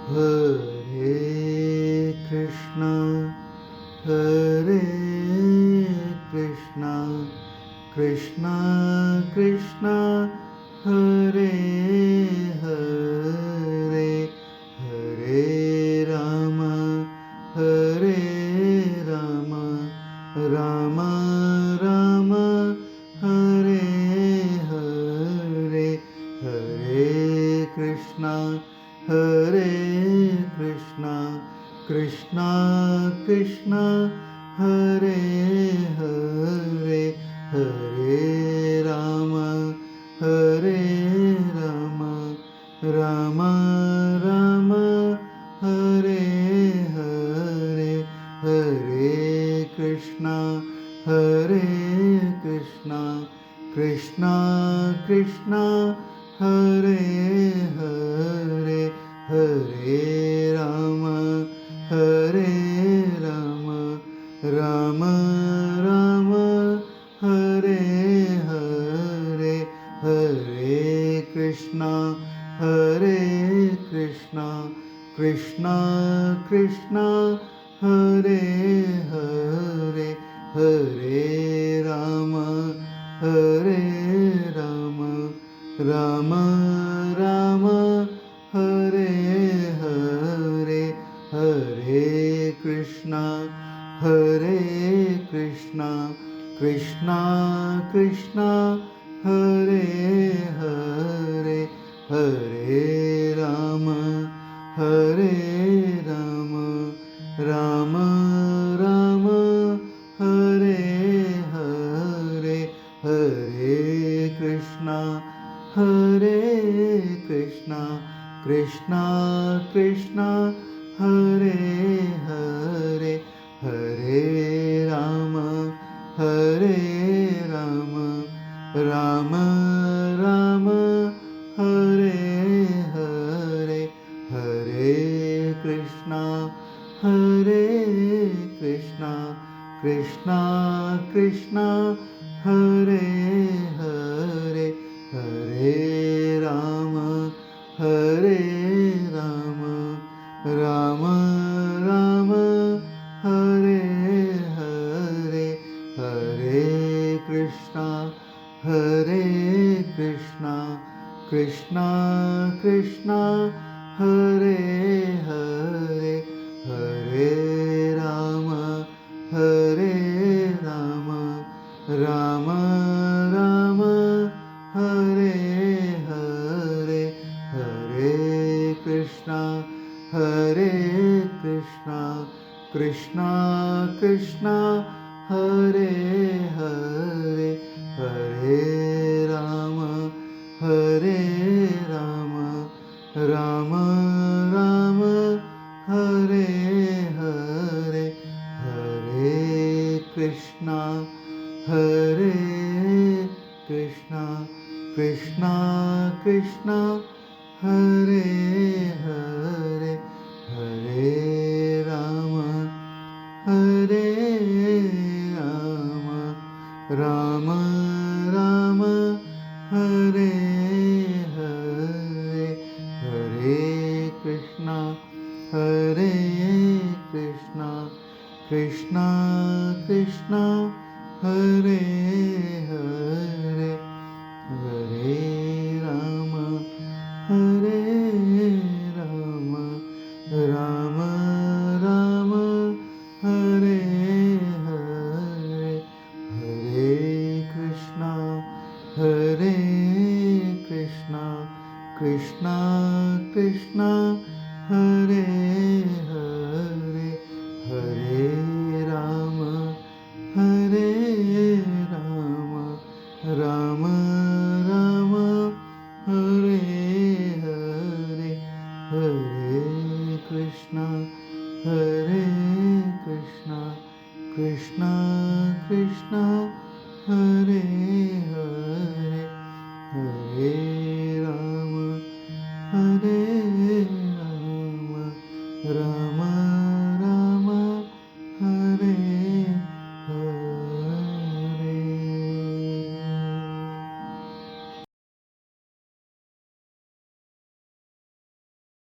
Hare Krishna, Hare Krishna, Krishna Krishna, Hare Hare, Hare Rama, Hare Rama, Rama Rama, Hare Hare, Hare Krishna, Hare Krishna, Krishna Krishna, Hare Hare, Hare Rama, Hare Rama, Rama Rama, Hare Hare, Hare Krishna, Hare Krishna, Krishna Krishna, Hare Hare, Hare Rama, Hare Rama, Rama Rama, Hare Hare, Hare Krishna, Hare Krishna, Krishna Krishna, Hare Hare, Hare Rama, Hare Rama, Rama Rama, Hare Hare, Hare Krishna, Hare Krishna, Krishna Krishna, Hare Hare, Hare Rama, Hare Rama, Rama Rama, Hare Hare, Hare Krishna, Hare Krishna, Krishna Krishna, Hare Hare, Hare Rama, Hare Rama, Rama Rama, Hare Hare, Hare Krishna, Hare Krishna, Krishna Krishna, Hare Hare, Hare Rama, Hare Rama, Rama Rama, Hare Hare, Hare Krishna, Hare Krishna, Krishna Krishna, Hare Hare, Hare Rama, Hare Rama, Rama Rama, Hare Hare, Hare Krishna, Hare Krishna, Krishna Krishna, Hare Hare, Hare Rama, Hare Rama, Rama Rama, Hare Hare, Hare Krishna, Hare Krishna, Krishna Krishna, Hare Hare, Hare Rama, Hare Rama, Rama Rama, Hare Hare, Hare Krishna, Hare Krishna, Krishna Krishna, Hare Hare, Hare Rama, Hare Rama, Rama Rama, Hare Hare, Hare Krishna, Hare Krishna, Krishna Krishna, Hare Hare, Hare Rama, Hare Rama, Rama Rama, Hare Hare, Hare Krishna, Hare Krishna, Krishna Krishna, Hare Hare, Hare